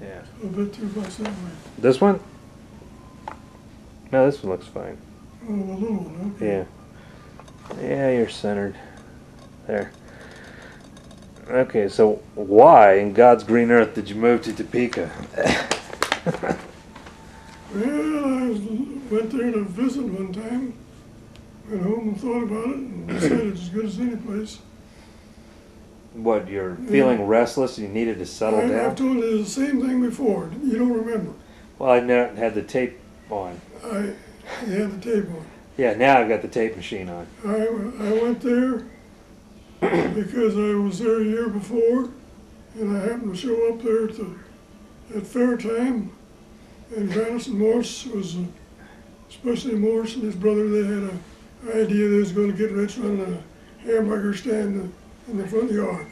Yeah. A bit too much that way. This one? No, this one looks fine. Oh, the little one, okay. Yeah. Yeah, you're centered. There. Okay, so why in God's green earth did you move to Topeka? Well, went there to visit one time. Went home and thought about it and decided it's as good as any place. What, you're feeling restless and you needed to settle down? I've told you the same thing before. You don't remember. Well, I never had the tape on. You had the tape on. Yeah, now I've got the tape machine on. I went there because I was there a year before, and I happened to show up there at fair time, and Grannis and Morse was, especially Morse and his brother, they had an idea they was going to get rich running a hamburger stand in the front yard,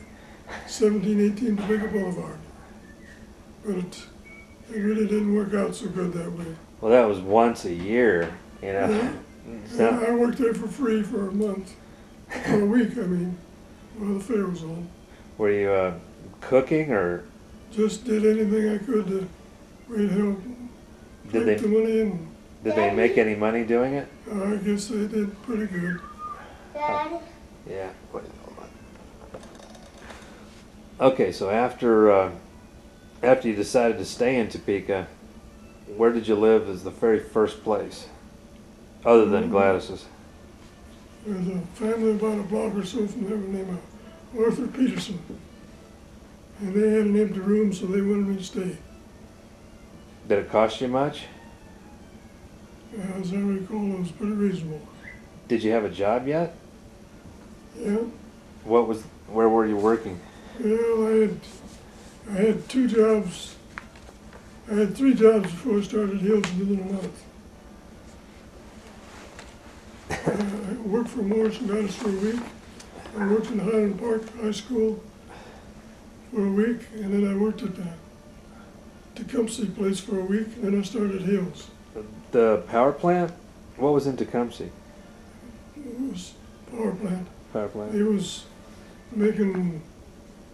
1718 Topeka Boulevard. But it really didn't work out so good that way. Well, that was once a year, you know. Yeah. I worked there for free for a month, for a week, I mean, while the fair was on. Were you cooking or? Just did anything I could to help make the money in. Did they make any money doing it? I guess they did pretty good. Dad? Yeah. Wait, hold on. Okay, so after you decided to stay in Topeka, where did you live as the very first place, other than Gladys's? There's a family about a block or so from there named Arthur Peterson. And they had an empty room, so they wanted me to stay. Did it cost you much? As I recall, it was pretty reasonable. Did you have a job yet? Yeah. Where were you working? Well, I had 2 jobs. I had 3 jobs before I started Hills within a month. I worked for Morris and Gladys for a week. I worked in Highland Park High School for a week, and then I worked at the Tecumseh place for a week, and then I started Hills. The power plant? What was in Tecumseh? It was power plant. Power plant. It was making,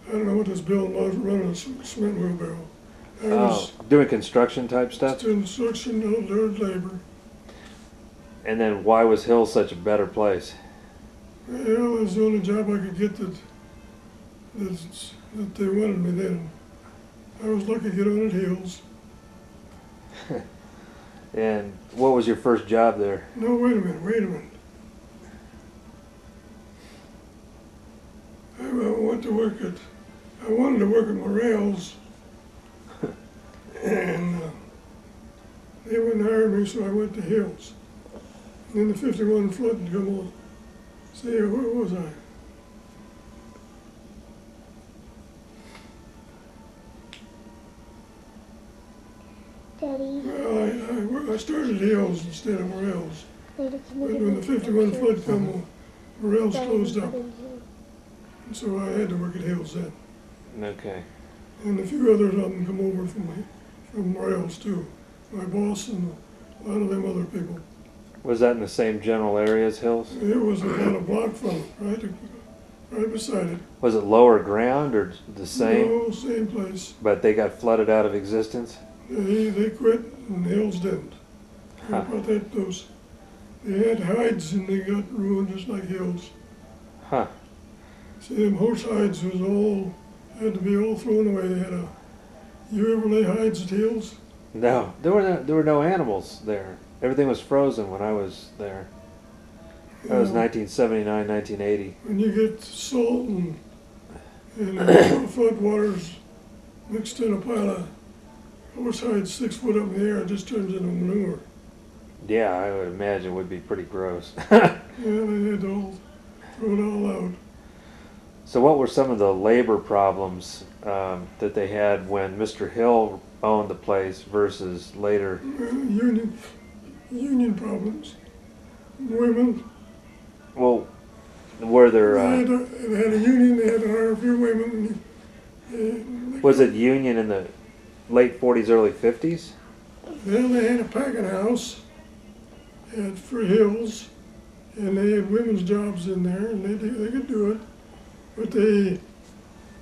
I don't know what this building was, running a cement wheelbarrow. Doing construction type stuff? Construction, dirt labor. And then why was Hill such a better place? Well, it was the only job I could get that they wanted me then. I was lucky to get on at Hills. And what was your first job there? No, wait a minute. I wanted to work at Morale's, and they wouldn't hire me, so I went to Hills. And then the 51 flood had come on. See, where was I? Daddy. Well, I started Hills instead of Morale's. But when the 51 flood come on, Morale's closed up. And so I had to work at Hills then. Okay. And a few others of them come over from Morale's too. My boss and a lot of them other people. Was that in the same general area as Hills? It was about a block from it, right beside it. Was it lower ground or the same? No, same place. But they got flooded out of existence? They quit and Hills didn't. Huh. About that, they had hides and they got ruined just like Hills. Huh. See, them horse hides had to be all thrown away. You ever lay hides at Hills? No, there were no animals there. Everything was frozen when I was there. That was 1979, 1980. When you get salt and flood waters mixed in a pile of horse hides 6 foot up in the air, it just turns into manure. Yeah, I would imagine it would be pretty gross. Yeah, they had to throw it all out. So what were some of the labor problems that they had when Mr. Hill owned the place versus later? Union problems. Women. Well, were there... They had a union, they had to hire a few women. Was it union in the late 40s, early 50s? Well, they had a packing house for Hills, and they had women's jobs in there, and they could do it. But they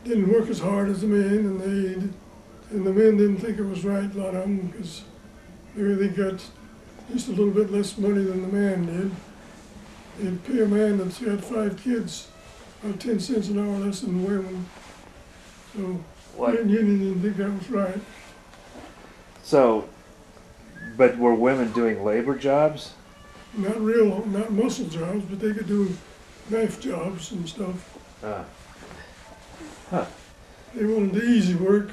didn't work as hard as the men, and And the men didn't think it was right, a lot of them, because they got just a little bit less money than the man did. They'd pay a man that's got 5 kids about 10 cents an hour less than women. So What? the union didn't think that was right. So, but were women doing labor jobs? Not muscle jobs, but they could do knife jobs and stuff. Huh. They wanted the easy work,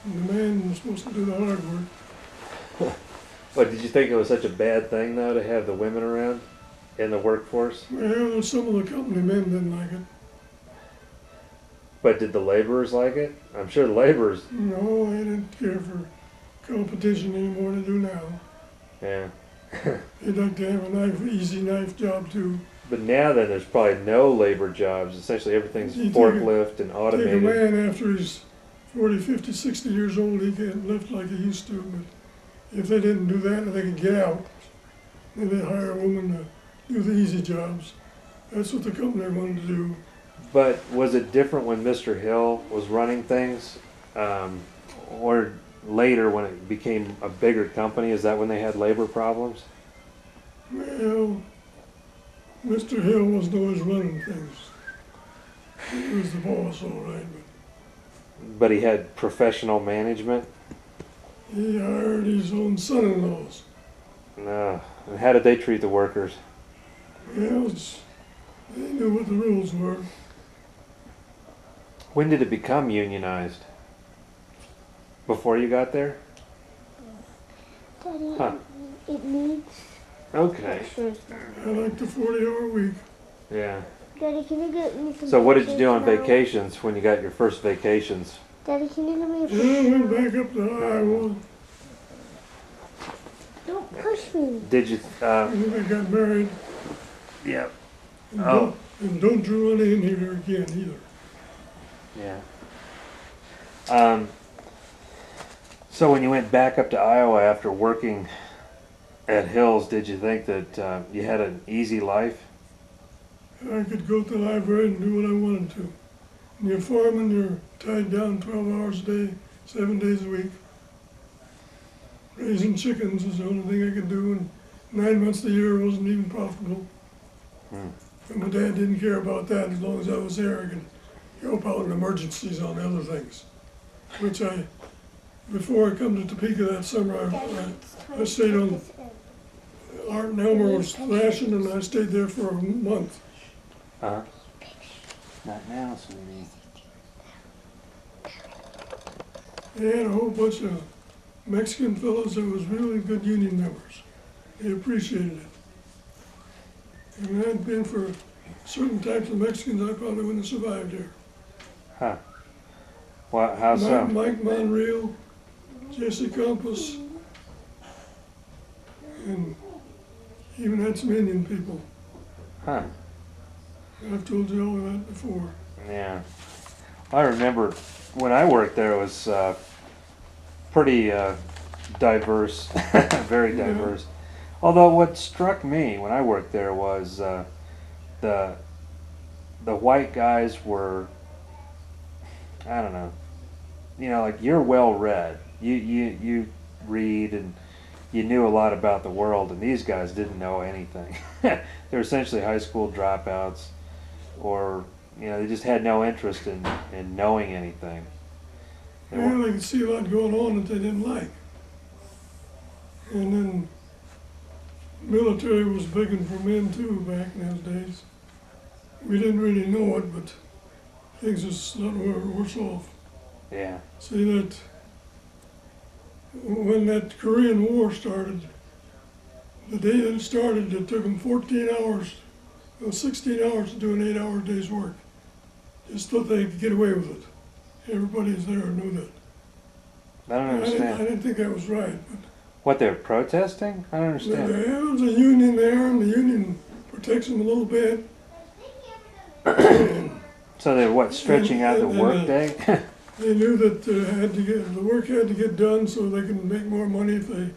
and the man was supposed to do the hard work. But did you think it was such a bad thing, though, to have the women around in the workforce? Well, some of the company men didn't like it. But did the laborers like it? I'm sure the laborers, No, they didn't care for competition anymore than they do now. yeah. They'd like to have a easy knife job too. But now then, there's probably no labor jobs. Essentially, everything's You take forklift and Take a automated. man after he's 40, 50, 60 years old, he can't lift like he used to. But if they didn't do that, they could get out. Then they'd hire a woman to do the easy jobs. That's what the company wanted to do. But was it different when Mr. Hill was running things? Or later when it became a bigger company? Is that when they had labor problems? Well, Mr. Hill wasn't always running things. He was the boss, all right, But he had professional management? but he hired his own son-in-laws. No. And how did they treat the workers? Well, they knew what the rules were. When did it become unionized? Before you got there? Daddy, Huh. it needs Okay. pictures now. I like the 40-hour week. Yeah. Daddy, can you get me some So what did you do on pictures now? vacations when you got your first vacations? Daddy, can you give me a Yeah, I picture? went back up to Iowa, Don't push me. Did you, and then I got married. yeah. And Oh. don't you run in here again either. Yeah. So when you went back up to Iowa after working at Hills, did you think that you had an easy life? I could go to the library and do what I wanted to. When you're foreman, you're tied down 12 hours a day, 7 days a week. Raising chickens was the only thing I could do, and 9 months of the year wasn't even profitable. And my dad didn't care about that. As long as I was there, I could help out in emergencies on other things. Which before I come to Topeka that summer, I stayed on, Art and Elmer was thrashing, and I stayed there for a month. Uh-huh. Not now, sweetie. They had a whole bunch of Mexican fellows that was really good union members. They appreciated it. And if it hadn't been for certain types of Mexicans, I probably wouldn't have survived there. Huh. Well, how so? Mike Monreal, Jesse Campos, and even had some Indian people. Huh. I've told you all of that before. Yeah. I remember when I worked there, it was pretty diverse, very Yeah. diverse. Although what struck me when I worked there was the white guys were, I don't know, like you're well read. You read and you knew a lot about the world, and these guys didn't know anything. They're essentially high school dropouts, or they just had no interest in knowing anything. They Yeah, weren't- they could see a lot going on that they didn't like. And then military was begging for men too back in those days. We didn't really know it, but things was a lot worse off. yeah. See that when that Korean War started, the day that it started, it took them 14 hours, 16 hours to do an 8-hour day's work. Just thought they could get away with it. Everybody there knew that. I don't I understand. didn't think that was right, but What, they're protesting? I don't understand. there was a union there, and the union protects them a little bit. So they're what, stretching out the And, workday? They knew that the work had to get done so they can make more money if they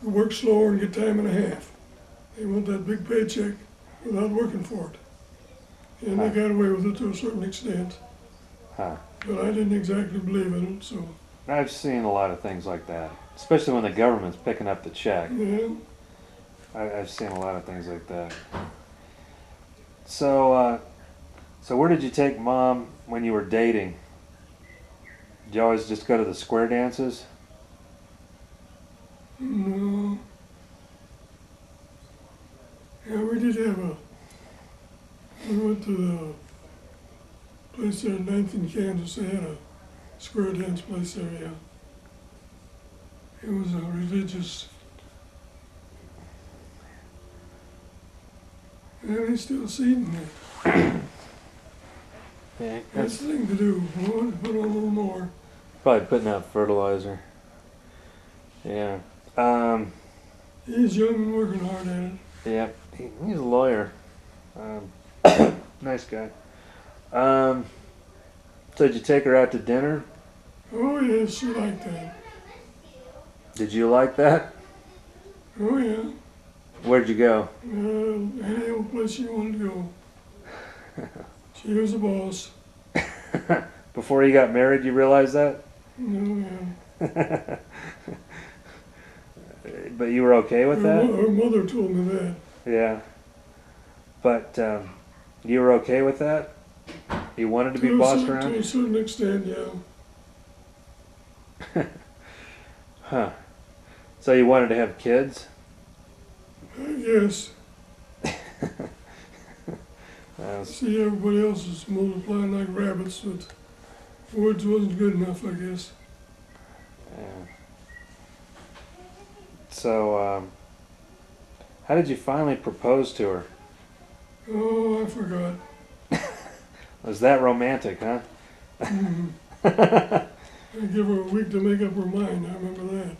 work slower and get time and a half. They want that big paycheck without working for it. And they got away with it to a certain extent. Huh. But I didn't exactly believe in it, so I've seen a lot of things like that, especially when the government's picking up the check. Yeah. I've seen a lot of things like that. So where did you take Mom when you were dating? Did you always just go to the square dances? No. Yeah, we did have we went to the place there in 9th in Kansas. They had a square dance place there, yeah. It was a religious. Yeah, they still seating there. Yeah, That's the thing to do. I want to put on a little more. probably putting out fertilizer. Yeah. He's young and working hard at it. Yeah. He's a lawyer. Nice guy. So did you take her out to dinner? Oh, yes, she liked that. Did you like that? Oh, yeah. Where'd you go? Any old place she wanted to go. She was the boss. Before you got married, you realized that? Oh, yeah. But you were okay with that? Her mother told me that. Yeah. But you were okay with that? You wanted to be bossed To around? a certain extent, yeah. Huh. So you wanted to have kids? Yes. Uh, See, everybody else is multiplying like rabbits, but words wasn't good enough, I guess. yeah. So, how did you finally propose to her? Oh, I forgot. Was that romantic, huh? Mhm. I give her a week to make up her mind, I remember that.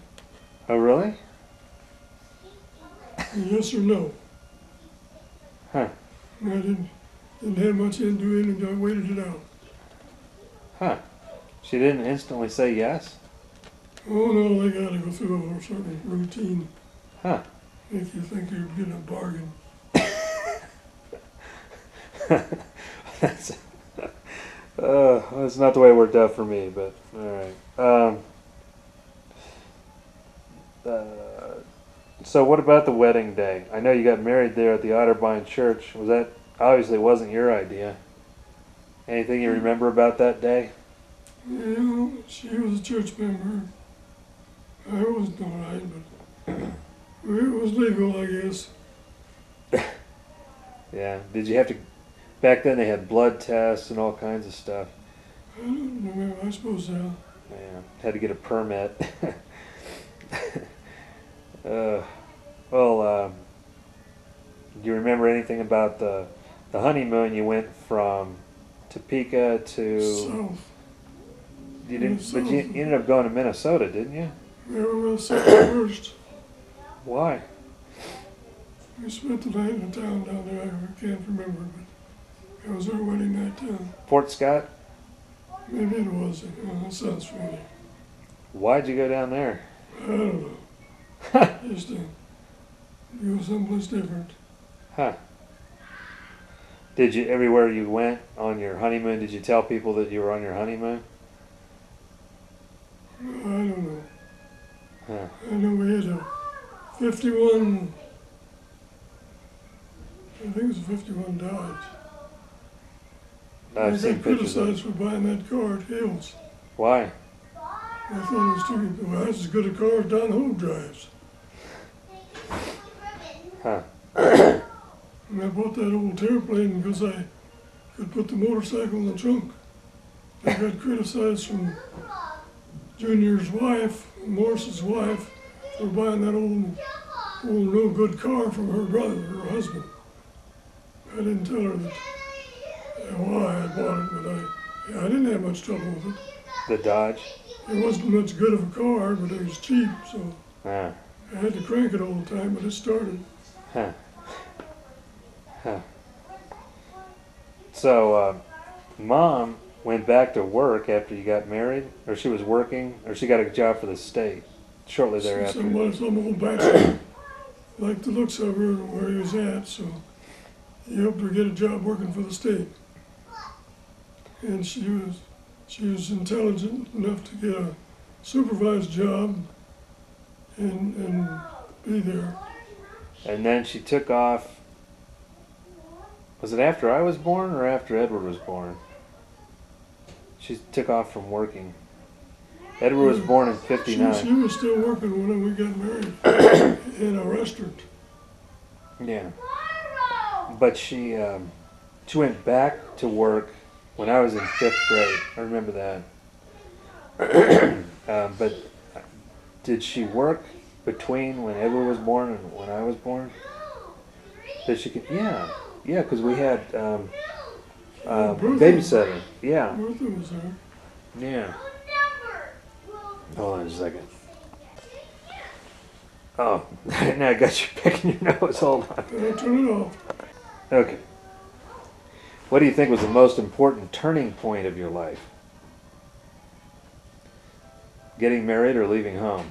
Oh, really? Yes or no. Huh. And I didn't have much into it, and I waited it out. Huh. She didn't instantly say yes? Oh no, they gotta go through a certain routine. Huh. Make you think you're getting a bargain. That's not the way it worked out for me, but alright. So what about the wedding day? I know you got married there at the Otterbein Church. Was that, obviously wasn't your idea. Anything you remember about that day? Yeah, she was a church member. I wasn't alright, but it was legal, I guess. Yeah. Did you have to, back then they had blood tests and all kinds of stuff. I don't remember, I suppose so. Yeah. Had to get a permit. Well, do you remember anything about the honeymoon? You went from Topeka to, South. you didn't, South. but you ended up going to Minnesota, didn't you? Never was first. Why? We spent the night in a town down there, I can't remember, but it was our wedding night town. Fort Scott? Maybe it was. That sounds funny. Why'd you go down there? I don't know. Just to go someplace different. Huh. Did you, everywhere you went on your honeymoon, did you tell people that you were on your honeymoon? I don't know. Huh. I know we had a 51, I think it was a 51 Dodge. I I've seen got pictures of it. criticized for buying that car at Hills. Why? I thought it was too, well, that's as good a car as Don Ho drives. Huh. And I bought that old airplane because I could put the motorcycle in the trunk. I got criticized from Junior's wife, Morris's wife, for buying that old no good car from her brother, her husband. I didn't tell her that why I bought it, but I didn't have much trouble with it. The Dodge? It wasn't much good of a car, but it was cheap, so Huh. I had to crank it all the time, but it started. Huh. Huh. So, Mom went back to work after you got married? Or she was working? Or she got a job for the state shortly thereafter? Some old bachelor liked the looks of her and where he was at, so he helped her get a job working for the state. And she was intelligent enough to get supervised job and be there. And then she took off. Was it after I was born or after Edward was born? She took off from working. Edward was born in She '59. was still working when we got married in a restaurant. Yeah. But she went back to work when I was in 5th grade. I remember that. But did she work between when Edward was born and when I was born? Did she? Yeah, because we had babysitter. Yeah, Bertha was there. yeah. Hold on a second. Oh, now I got you picking your nose. Hold on. I'll turn it off. Okay. What do you think was the most important turning point of your life? Getting married or leaving home?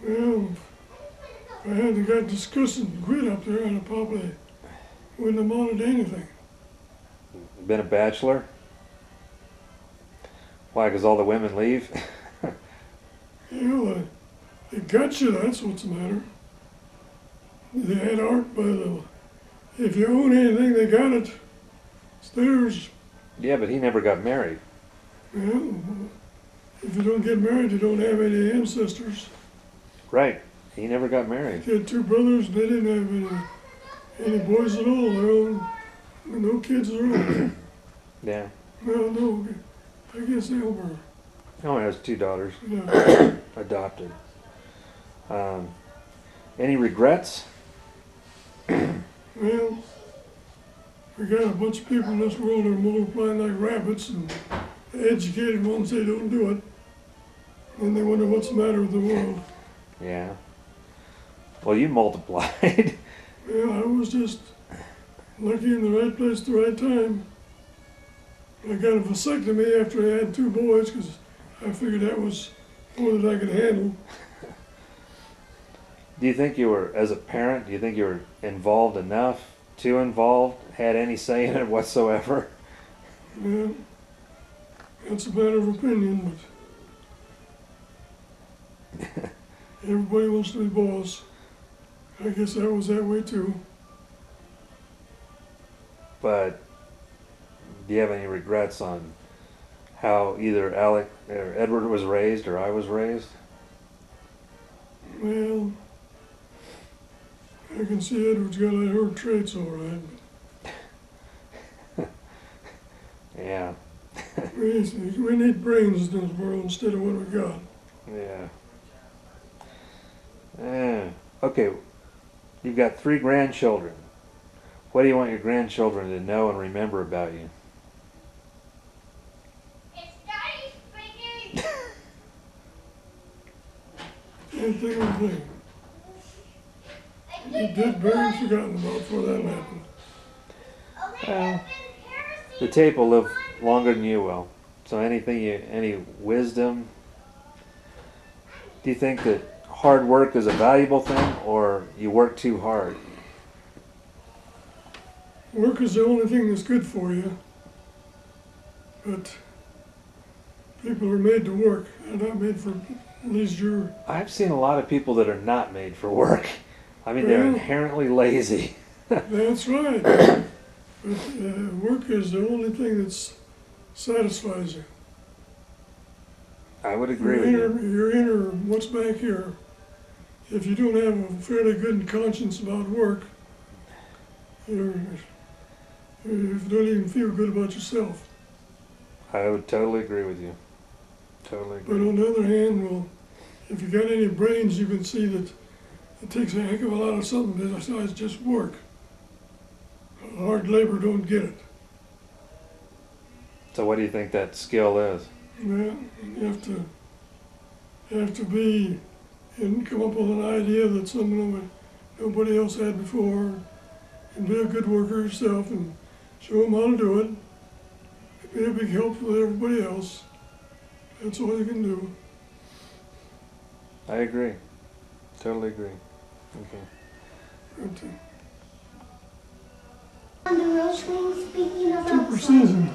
Well, if I hadn't got disgusted and quit up there, I'd probably wouldn't have wanted anything. Been a bachelor? Why? Because all the women leave? They got you, that's what's the matter. They had art by the... If you own anything, they got it. It's theirs. Yeah, but he never got married. Well, if you don't get married, you don't have any ancestors. Right. He never got married. He had 2 brothers, they didn't have any boys at all. Their own, no kids of their own. Yeah. Well, no, I guess they were. He only has 2 daughters. Yeah. Adopted. Any regrets? Well, we got a bunch of people in this world that are multiplying like rabbits, and the educated ones, they don't do it. And they wonder what's the matter with the world. Yeah. Well, you multiplied. Well, I was just lucky in the right place at the right time. I got a vasectomy after I had 2 boys because I figured that was more than I could handle. Do you think you were, as a parent, do you think you were involved enough? Too involved? Had any say in it whatsoever? Well, that's a matter of opinion, but everybody wants to be boss. I guess I was that way too. But do you have any regrets on how either Alec or Edward was raised or I was raised? Well, I can see Edward's got her traits all right. Yeah. We need brains in this world instead of what we got. Yeah. Okay. You've got 3 grandchildren. What do you want your grandchildren to know and remember about you? It's Daddy speaking. Can't think of a thing. You dead brains forgotten about before that happened. Well, the tape will live longer than you will. So any wisdom? Do you think that hard work is a valuable thing, or you work too hard? Work is the only thing that's good for you. But people are made to work. They're not made for leisure. I've seen a lot of people that are not made for work. I mean, they're Well, inherently lazy. That's right. But work is the only thing that satisfies you. I would agree with you. Your inner, what's back here, if you don't have a fairly good conscience about work, you don't even feel good about yourself. I would totally agree with you. Totally But agree. on the other hand, well, if you got any brains, you can see that it takes a heck of a lot of something besides just work. Hard labor don't get it. So what do you think that skill is? Well, you have to be and come up with an idea that nobody else had before, and be a good worker yourself and show them how to do it. Be a big help with everybody else. That's all you can do. I agree. Totally agree. Okay. But, On the real screen, speaking of super season.